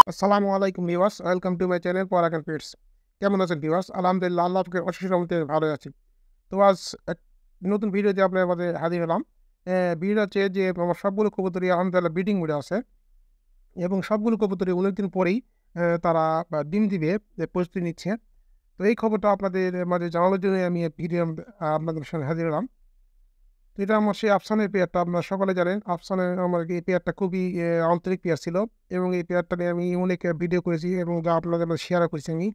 আসসালামু আলাইকুম viewers, welcome to my channel Paragan pets. কেমন আছেন ভিউয়ার্স? আলহামদুলিল্লাহ, আল্লাহ পাকের অশেষ রহমতে ভালো আছি। তো আজ এক নতুন ভিডিওতে আপনাদের মাঝে হাজির হলাম। ভিডিও হচ্ছে যে আমার সবগুলো কবুতরই আলহামদুলিল্লাহ ব্রিডিং মোডে আছে এবং সবগুলো কবুতরই অনেকদিন পরেই তারা ডিম দিবে প্রস্তুতি নিচ্ছে। তো এই খবরটা আপনাদের মাঝে জানানোর জন্যই আমি এই ভিডিও আপনাদের সামনে হাজির হলাম। তো এটা আমার সেই আফসানের পেয়ারটা। আপনারা সকলে জানেন আফসানের আমার এই পেয়ারটা খুবই আন্তরিক পেয়ার ছিল এবং এই পেয়ারটা নিয়ে আমি অনেক ভিডিও করেছি এবং যা আপনাদের মাঝে শেয়ারও করেছি আমি।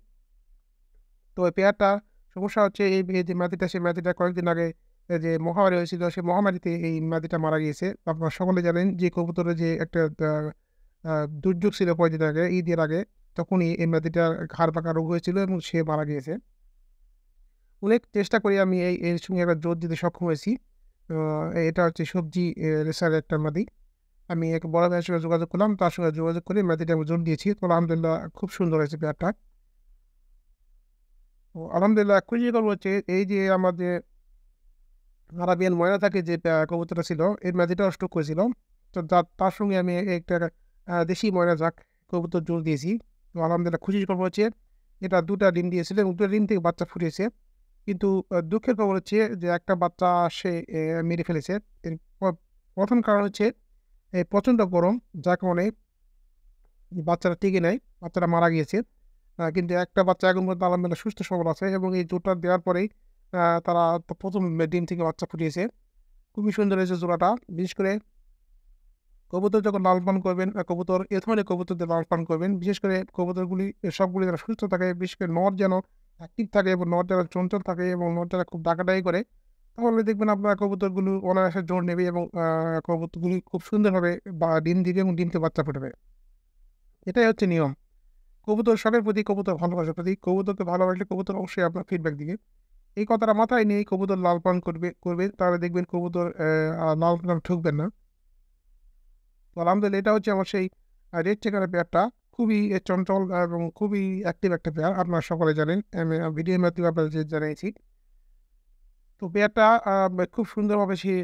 তো এই পেয়ারটা সমস্যা হচ্ছে এই যে মাদিটা, সেই মাদিটা কয়েকদিন আগে যে মহামারী হয়েছিল, সেই মহামারীতে এই মাদিটা মারা গিয়েছে। আপনারা সকলে জানেন যে কবুতরের যে একটা দুর্যোগ ছিল কয়েকদিন আগে, ঈদের আগে, তখনই এই মাদিটার ঘাড় পাকা রোগ হয়েছিল এবং সে মারা গিয়েছে। অনেক চেষ্টা করে আমি এর সঙ্গে একটা জোর দিতে সক্ষম হয়েছি। এটা হচ্ছে সবজি রেসার একটা মাদি। আমি এক বড় ভাইয়ের সঙ্গে যোগাযোগ করলাম। তার সঙ্গে যোগাযোগ করে মাদিটা আমি জোর দিয়েছি। তো আলহামদুলিল্লাহ খুব সুন্দর হয়েছে পেয়ারটা। তো আলহামদুলিল্লাহ খুশি খবর হচ্ছে এই যে আমাদের আরাবিয়ান ময়না থাকে যে কবুতরটা ছিল, এই মাদিটাও স্টক করেছিল। তো তার সঙ্গে আমি একটা দেশি ময়না জাক কবুতর জোর দিয়েছি। তো আলহামদুলিল্লাহ খুশির খবর হচ্ছে এটা ২টা ডিম দিয়েছিল এবং ২টা ডিম থেকে বাচ্চা ফুটিয়েছে। কিন্তু দুঃখের খবর হচ্ছে যে একটা বাচ্চা সে মেরে ফেলেছে। এর প্রথম কারণ হচ্ছে এই প্রচণ্ড গরম, যার কারণে বাচ্চাটা টিকে নেয়, বাচ্চাটা মারা গিয়েছে। কিন্তু একটা বাচ্চা এখন পর্যন্ত আলহামদুলিল্লাহ সুস্থ সবল আছে এবং এই জোড়াটা দেওয়ার পরেই তারা প্রথম ডিম থেকে বাচ্চা ফুটিয়েছে। খুবই সুন্দর হয়েছে জোড়াটা। বিশেষ করে কবুতর যখন লালন পালন করবেন, কবুতর এ ধরনের কবুতরদের লালন পালন করবেন, বিশেষ করে কবুতরগুলি সবগুলি যেন সুস্থ থাকে, বিশেষ করে নর যেন অ্যাক্টিভ থাকে এবং নর যেন চঞ্চল থাকে এবং নর যেন খুব ডাকাডাকি করে, তাহলে দেখবেন আপনার কবুতরগুলো অনায়াসে জোর নেবে এবং কবুতরগুলি খুব সুন্দরভাবে ডিম দিবে এবং ডিমতে বাচ্চা ফুটবে। এটাই হচ্ছে নিয়ম। কবুতর শখের প্রতি, কবুতর ভালোবাসার প্রতি। কবুতরকে ভালোবাসলে কবুতর অবশ্যই আপনার ফিডব্যাক দিবে। এই কথাটা মাথায় নিয়ে কবুতর লালন পালন করবে, তাহলে দেখবেন কবুতর লালন পালন ঠকবেন না। তো আলহামদুলিল্লাহ এটা হচ্ছে আমার সেই রেড চেকারের পেয়ারটা। খুবই চঞ্চল এবং খুবই অ্যাক্টিভ একটা পেয়ার, আপনারা সকলে জানেন। আমি ভিডিওর মাধ্যমে আপনাদের জানিয়েছি। তো পেয়ারটা খুব সুন্দরভাবে সে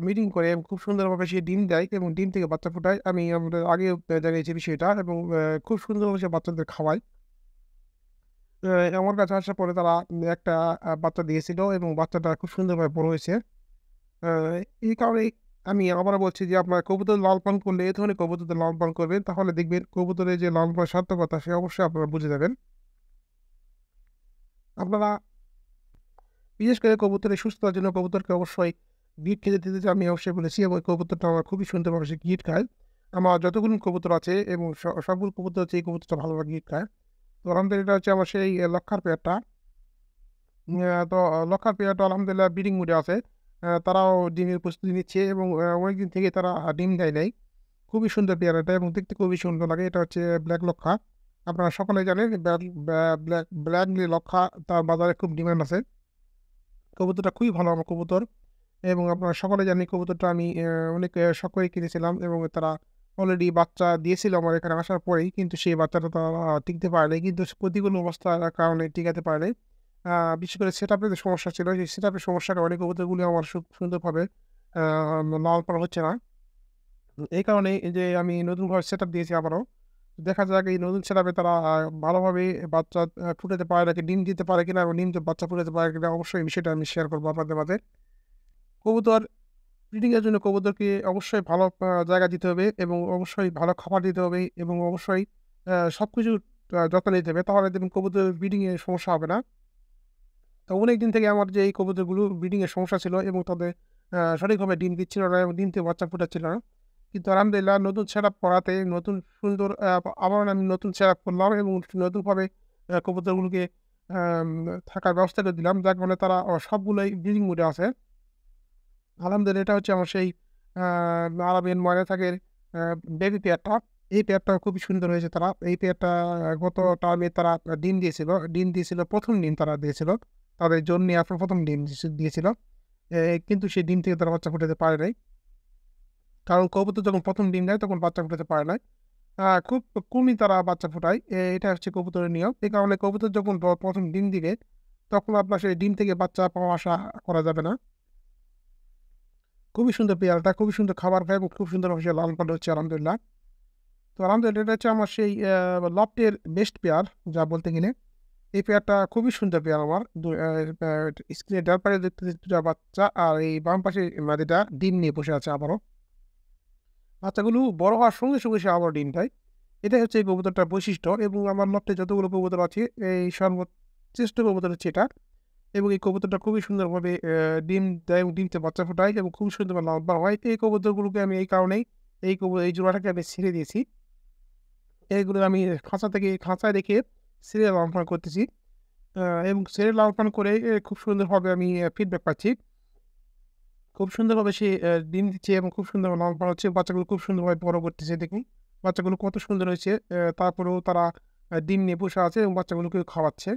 মিটিং করে এবং খুব সুন্দরভাবে সে ডিম দেয় এবং ডিম থেকে বাচ্চা ফোটায়। আমি আমাদের আগেও জানিয়েছি বিষয়টা এবং খুব সুন্দরভাবে সে বাচ্চাদের খাওয়ায়। আমার কাছে আসার পরে তারা একটা বাচ্চা দিয়েছিল এবং বাচ্চাটা খুব সুন্দরভাবে বড় হয়েছে। এই কারণেই আমি আবারও বলছি যে আপনার কবুতর লালন পালন করলে এ ধরনের কবুতরদের লালন পালন করবেন, তাহলে দেখবেন কবুতরের যে লালন পালন সার্থকতা সে অবশ্যই আপনারা বুঝে যাবেন। আপনারা বিশেষ করে কবুতরের সুস্থতার জন্য কবুতরকে অবশ্যই গিট খেতে দিতে চাই, আমি অবশ্যই বলেছি এবং এই কবুতরটা আমার খুবই সুন্দরভাবে সে গিট খায়। আমার যতগুলো কবুতর আছে এবং সবগুলো কবুতর হচ্ছে এই কবুতরটা ভালোভাবে গিট খায়। তো আলহামদুলিল্লাহ এটা হচ্ছে আমার সেই লক্ষার পেয়ারটা। তো লক্ষার পেয়ারটা আলহামদুলিল্লাহ ব্রিডিং মুডে আছে। তারাও ডিমের প্রস্তুতি নিচ্ছে এবং অনেকদিন থেকে তারা ডিম দেয় নাই। খুবই সুন্দর পেয়ারা এটা এবং দেখতে খুবই সুন্দর লাগে। এটা হচ্ছে ব্ল্যাক লক্ষা। আপনারা সকলে জানেন ব্ল্যাক লক্ষা তার বাজারে খুব ডিমান্ড আছে। কবুতরটা খুবই ভালো আমার কবুতর এবং আপনারা সকলে জানেন কবুতরটা আমি অনেক শখ করে কিনেছিলাম এবং তারা অলরেডি বাচ্চা দিয়েছিল আমার এখানে আসার পরেই, কিন্তু সেই বাচ্চাটা তারা টিকতে পারে নাই, কিন্তু প্রতিকূল অবস্থার কারণে টিকাতে পারে নাই। বিশেষ করে সেট আপের যে সমস্যা ছিল, সেই সেট আপের সমস্যার কারণে কবুতরগুলি আমার সুন্দরভাবে লালন পালন হচ্ছে না। এই কারণে এই যে আমি নতুনভাবে সেটআপ দিয়েছি আবারও। দেখা যাক এই নতুন সেটআপে তারা ভালোভাবে বাচ্চা ফুটাতে পারে নাকি, ডিম দিতে পারে কিনা এবং ডিম দিয়ে বাচ্চা ফুটাতে পারে কিনা, অবশ্যই এই বিষয়টা আমি শেয়ার করবো আপনাদের মাঝে। কবুতর ব্রিডিং এর জন্য কবুতরকে অবশ্যই ভালো জায়গা দিতে হবে এবং অবশ্যই ভালো খাবার দিতে হবে এবং অবশ্যই সবকিছু যত্ন নিতে হবে, তাহলে দেখবেন কবুতরের ব্রিডিং এর সমস্যা হবে না। তো অনেকদিন থেকে আমার যে এই কবুতরগুলো ব্রিডিং এর সমস্যা ছিল এবং তাদের সঠিকভাবে ডিম দিচ্ছিল না এবং ডিম থেকে বাচ্চা ফুটাচ্ছিল না। কিন্তু আলহামদুলিল্লাহ নতুন সেটআপ করাতে নতুন সুন্দর আবারও আমি নতুন সেটআপ করলাম এবং নতুনভাবে কবুতরগুলোকে আম থাকার ব্যবস্থা করে দিলাম। যার কারণে তারা সবগুলোই ব্রিডিং মুডে আছে। আলহামদুলিল্লাহ এটা হচ্ছে আমার সেই আ আরাবিয়ান ময়না থাকের আ বেবি পেয়ারটা। এই পেয়ারটাও খুবই সুন্দর হয়েছে তারা। এই পেয়ারটা গত টার্মে তারা ডিম দিয়েছিল। ডিম দিয়েছিল, ১ম ডিম তারা দিয়েছিল। তাদের জন্ম নেওয়ার পর ১ম ডিম দিয়েছিল। কিন্তু সেই ডিম থেকে তারা বাচ্চা ফুটাতে পারে নাই। কারণ কবুতর যখন ১ম ডিম দেয় তখন বাচ্চা ফুটাতে পারে না। খুব কমই তারা বাচ্চা ফোটায়। এটা হচ্ছে কবুতরের নিয়ম। এই কারণে কবুতর যখন ১ম ডিম দিবে, তখন আপনার সেই ডিম থেকে বাচ্চা পাওয়া আশা করা যাবে না। খুবই সুন্দর পেয়ারাটা, খুবই সুন্দর খাবার খায় এবং খুব সুন্দরভাবে সে লালন-পালন হচ্ছে আলহামদুলিল্লাহ। তো আলহামদুলিল্লাহ এটা হচ্ছে আমার সেই লফটের বেস্ট পেয়ার যা বলতে গেলে। এই পেয়ারটা খুবই সুন্দর পেয়ার আমার। স্ক্রিনে ডান পাশে দেখতেছি ২ টা বাচ্চা আর এই বাম পাশে মাদিটা ডিম নিয়ে বসে আছে আবারও। বাচ্চাগুলো বড় হওয়ার সঙ্গে, সঙ্গে সে আবার ডিম দেয়। এটাই হচ্ছে এই কবুতরটার বৈশিষ্ট্য এবং আমার লফটে যতগুলো কবুতর আছে এই সর্বশ্রেষ্ঠ কবুতর হচ্ছে এটা এবং এই কবুতরটা খুবই সুন্দরভাবে ডিম দেয় এবং ডিম থেকে বাচ্চা ফোটায় এবং খুব সুন্দরভাবে লালন-পালন হয়। এই কবুতরগুলোকে আমি এই কারণেই এই জোড়াটাকে আমি ছেড়ে দিয়েছি। এগুলো আমি খাঁচায় রেখে ছেড়ে লালন-পালন করতেছি। আ এবং ছেড়ে লালন-পালন করে খুব সুন্দরভাবে আমি ফিডব্যাক পাচ্ছি। খুব সুন্দরভাবে সে ডিম দিচ্ছে এবং খুব সুন্দরভাবে লালন-পালন হচ্ছে। বাচ্চাগুলো খুব সুন্দরভাবে বড় করতেছে দেখুন। বাচ্চাগুলো কত সুন্দর হয়েছে। তারপরেও তারা ডিম নিয়ে বসে আছে এবং বাচ্চাগুলোকে খাওয়াচ্ছে।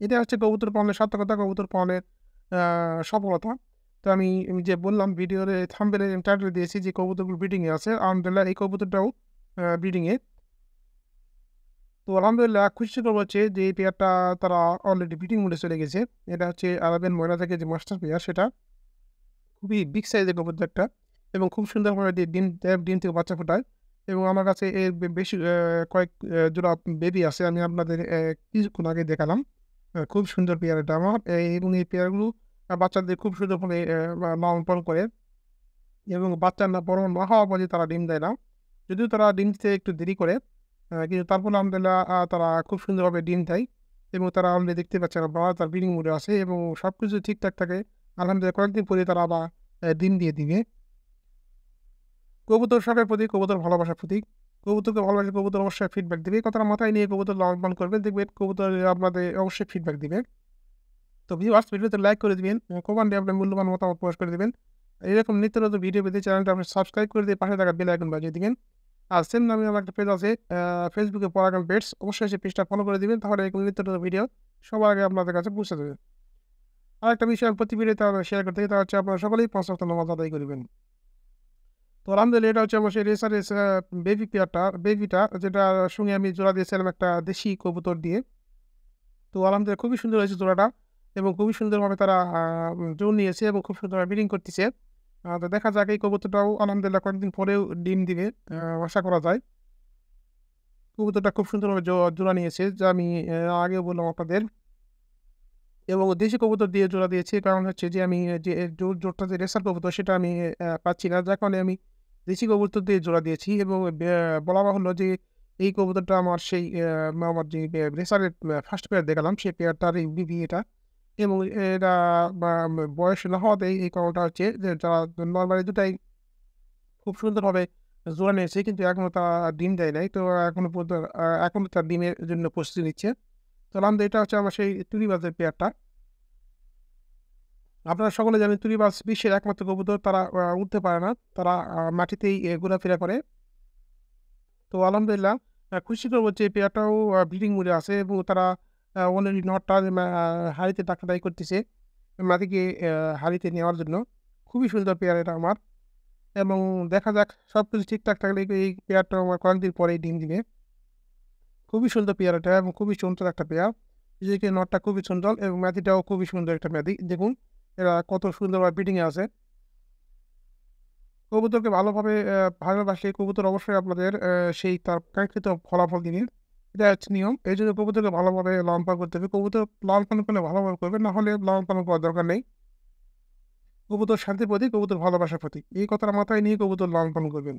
এটা হচ্ছে কবুতর পালনের সার্থকতা, কবুতর পালনের আ সফলতা। তো আমি যে বললাম ভিডিওর থাম্বনেইলে টাইটেল দিয়েছি যে কবুতরগুলো ব্রিডিং এ আছে। আলহামদুলিল্লাহ এই কবুতরটাও ব্রিডিং এ। তো আলহামদুলিল্লাহ খুশি খবর হচ্ছে যে এই পেয়ারটা তারা অলরেডি ব্রিডিং মোড এ চলে গেছে। এটা হচ্ছে আরাবিয়ান ময়না থেকে যে মাস্টার পেয়ার সেটা। খুবই বিগ সাইজের কবুতর একটা এবং খুব সুন্দরভাবে ডিম দেয়, ডিম থেকে বাচ্চা ফোটায় এবং আমার কাছে এর বেশি কয়েক জোড়া বেবি আছে। আমি আপনাদের কিছুক্ষণ আগে দেখালাম। খুব সুন্দর পেয়ার এটা আমার। এবং এই পেয়ারগুলো বাচ্চাদের খুব সুন্দরভাবে লালন-পালন করে এবং বাচ্চা বড় না হওয়া পর্যন্ত তারা ডিম দেয় না। যদিও তারা ডিম দিতে একটু দেরি করে। কিন্তু তারপরেও আলহামদুলিল্লাহ তারা খুব সুন্দরভাবে ডিম দেয় এবং তারা অলরেডি দেখতে পাচ্ছেন আপনারা তার ব্রিডিং মোড এ আছে এবং সবকিছু ঠিকঠাক থাকে। আলহামদুলিল্লাহ কয়েকদিন পরে তারা আবার ডিম দিয়ে দিবে। কবুতর শখের প্রতীক, কবুতর ভালোবাসার প্রতীক। কবুতরকে ভালোবাসে কবুতর অবশ্যই ফিডব্যাক দিবে। এই কথাটা মাথায় নিয়ে কবুতর লালন-পালন করবেন। দেখবেন কবুতর আপনাদের অবশ্যই ফিডব্যাক দিবে। তো ভিউয়ার্স ভিডিওতে লাইক করে দিবেন। কমেন্টে আপনার মূল্যবান মতামত প্রকাশ করে দিবেন। এরকম নিত্য নতুন ভিডিও পেতে চ্যানেলটা আপনি সাবস্ক্রাইব করে দিয়ে পাশে থাকা বেল আইকন বাজিয়ে দিবেন। আর সেম নামে আমার একটা পেজ আছে ফেসবুকে পরাগান পেটস। অবশ্যই সেই পেজটা ফলো করে দিবেন। তাহলে এরকম নিত্য নতুন ভিডিও সবার আগে আপনাদের কাছে পৌঁছে যাবে। আরেকটা বিষয় আমি প্রতি ভিডিওতে শেয়ার করতে চাই তা হচ্ছে আপনারা সকলেই ৫ ওয়াক্ত নামাজ আদায় করিবেন। তো আলহামদুলিল্লাহ এটা হচ্ছে আমার সেই রেসারের বেবিটা যেটার সঙ্গে আমি জোড়া দিয়েছিলাম একটা দেশি কবুতর দিয়ে। তো আলহামদুলিল্লাহ খুবই সুন্দর হয়েছে জোড়াটা এবং খুবই সুন্দরভাবে তারা জোর নিয়েছে এবং খুব সুন্দরভাবে ব্রিডিং করতেছে। তো দেখা যাক এই কবুতরটাও আলহামদুলিল্লাহ কয়েকদিন পরেও ডিম দিবে আশা করা যায়। কবুতরটা খুব সুন্দরভাবে জোড়া নিয়েছে যা আমি আগেও বললাম আপনাদের এবং দেশি কবুতর দিয়ে জোড়া দিয়েছি। কারণ হচ্ছে যে আমি যে জোড়টা যে রেসার কবুতর সেটা আমি পাচ্ছি না। যার কারণে আমি দেশি কবুতর দিয়ে জোড়া দিয়েছি এবং বলা বাহুল্য যে এই কবুতরটা আমার সেই আমার যে রেসারের ফার্স্ট পেয়ার দেখালাম সেই পেয়ারটার এই বিবি এটা এবং এরা বা বয়স না হওয়াতেই এই কারণটা হচ্ছে যে যারা নরমালি দুটাই খুব সুন্দরভাবে জোড়া নিয়েছে কিন্তু এখনো তারা ডিম দেয় নাই। তো এখনো পর্যন্ত এখনো তার ডিমের জন্য প্রস্তুতি নিচ্ছে। তো আলহামদুলিল্লাহ এটা হচ্ছে আমার সেই টুনিবাজের পেয়ারটা। আপনারা সকলে জানেন তুরিবাজ বিশ্বের একমাত্র কবুতর। তারা উড়তে পারে না। তারা মাটিতেই ঘোরাফেরা করে। তো আলহামদুলিল্লাহ খুশি খবর যে পেয়ারটাও ব্রিডিং মোডে আছে এবং তারা অলরেডি নটটা হাঁড়িতে ডাকাডাকি করতেছে মাদিকে হাঁড়িতে নেওয়ার জন্য। খুবই সুন্দর পেয়ার এটা আমার এবং দেখা যাক সবকিছু ঠিকঠাক থাকলে এই পেয়ারটা আমার কয়েকদিন পরেই ডিম দিবে। খুবই সুন্দর পেয়ার এটা এবং খুবই চঞ্চল একটা পেয়ার। এদিকে নটটা খুবই চঞ্চল এবং মাদিটাও খুবই সুন্দর একটা মাদি। দেখুন এরা কত সুন্দরভাবে ব্রিডিং এ আছে। কবুতরকে ভালোভাবে ভালোবাসলে কবুতর অবশ্যই আপনাদের সেই তার কাঙ্ক্ষিত ফলাফল দিবে। এটা হচ্ছে নিয়ম। এইজন্য কবুতরকে ভালোভাবে লালন-পালন করতে হবে। কবুতর লালন-পালন করলে ভালোভাবে করবেন, না হলে লালন-পালন করার দরকার নেই। কবুতর শান্তির প্রতীক, কবুতর ভালোবাসার প্রতীক। এই কথাটা মাথায় নিয়ে কবুতর লালন-পালন করবেন।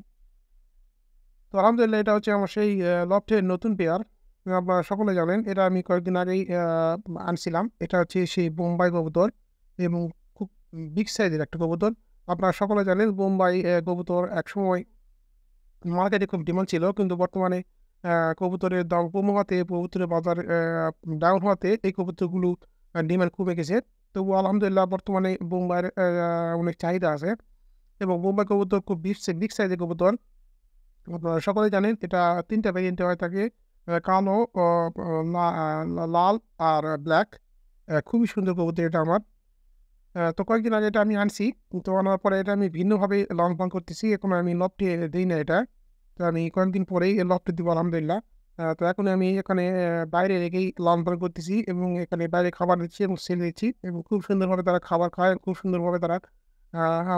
তো আলহামদুলিল্লাহ এটা হচ্ছে আমার সেই লফটের নতুন পেয়ার। আপনারা সকলে জানেন এটা আমি কয়েকদিন আগেই আনছিলাম। এটা হচ্ছে সেই বোম্বাই কবুতর এবং খুব বিগ সাইজের একটা কবুতর। আপনারা সকলে জানেন বোম্বাই কবুতর একসময় মার্কেটে খুব ডিমান্ড ছিল। কিন্তু বর্তমানে কবুতরের দাম কম হওয়াতে, কবুতরের বাজার ডাউন হওয়াতে এই কবুতরগুলো ডিমান্ড কমে গেছে। তবুও আলহামদুলিল্লাহ বর্তমানে বোম্বাইয়ের অনেক চাহিদা আছে এবং বোম্বাই কবুতর খুব বিগ সাইজের কবুতর। আপনারা সকলেই জানেন এটা ৩ টা ভেরিয়েন্টে হয়ে থাকে। কালো, অ অ লা লাল আর ব্লাক। খুবই সুন্দর কবুতর এটা আমার। তো কয়েকদিন আগে এটা আমি আনছি। তো আনার পরে এটা আমি ভিন্নভাবে লালন-পালন করতেছি। এখন আমি লফটে দেই না এটা। তো আমি কয়েকদিন পরেই লফটে দিব আলহামদুলিল্লাহ। তো এখন আমি এখানে বাইরে রেখেই লালন-পালন করতেছি এবং এখানে বাইরে খাবার দিচ্ছি এবং ছেড়ে দিচ্ছি এবং খুব সুন্দরভাবে তারা খাবার খায়, খুব সুন্দরভাবে তারা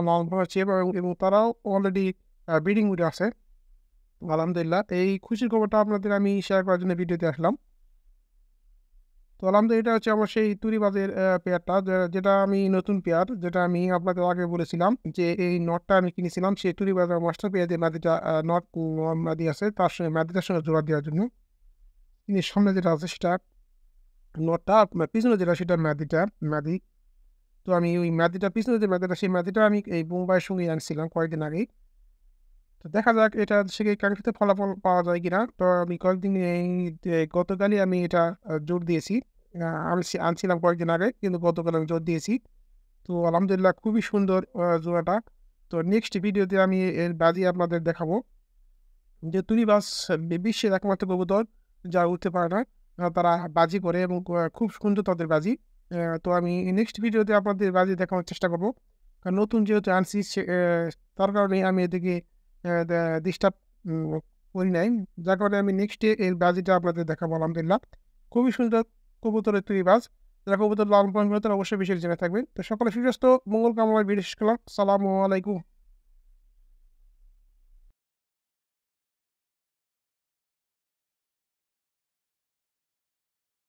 লালন পালন হচ্ছে এবং তারাও অলরেডি ব্রিডিং মুডে আছে। আলহামদুলিল্লাহ। এই খুশির খবরটা আপনাদের আমি শেয়ার করার জন্য ভিডিওতে আসলাম। তো আলহামদুলিল্লাহ এটা হচ্ছে আমার সেই তুরিবাজের পেয়ারটা যেটা আমি নতুন পেয়ার, যেটা আমি আপনাদের আগে বলেছিলাম যে এই নটটা আমি কিনেছিলাম সেই তুরিবাজার মাস্টার পেয়ার দিয়ে মাদিটা নট মাদি আছে তার সঙ্গে মাদিটার সঙ্গে জোড়া দেওয়ার জন্য। কিন্তু সামনে যেটা আছে সেটা নটটা, পিছনে যেটা সেটা মাদি। তো আমি ওই মাদিটা পিছনে যে মাদিটা সেই মাদিটা আমি এই বোম্বাইয়ের সঙ্গে আনছিলাম কয়েকদিন আগেই। তো দেখা যাক এটা থেকে কাঙ্ক্ষিত ফলাফল পাওয়া যায় কিনা। তো আমি কয়েকদিন গতকালই আমি এটা জোর দিয়েছি। আনছিলাম কয়েকদিন আগে কিন্তু গতকাল আমি জোর দিয়েছি। তো আলহামদুলিল্লাহ খুবই সুন্দর জোড়াটা। তো নেক্সট ভিডিওতে আমি এর বাজি আপনাদের দেখাবো। যে তুনিবাস বিশ্বের একমাত্র কবুতর যা উঠতে পারে না। তারা বাজি করে এবং খুব সুন্দর তাদের বাজি। তো আমি নেক্সট ভিডিওতে আপনাদের বাজি দেখানোর চেষ্টা করব। কারণ নতুন যেহেতু আনছি তার কারণে আমি এদিকে ডিস্টার্ব করি নাই। যার কারণে আমি নেক্সটে এর বাজিটা আপনাদের দেখাবো আলহামদুলিল্লাহ। খুবই সুন্দর কবুতরের তুনিবাজ। যারা কবুতর লালন পালন করে তারা অবশ্যই বেশি জেনে থাকবেন। তো সকলে সুস্বাস্থ্য মঙ্গল কামনায় ভিডিও শেষ করলাম। সালামু আলাইকুম।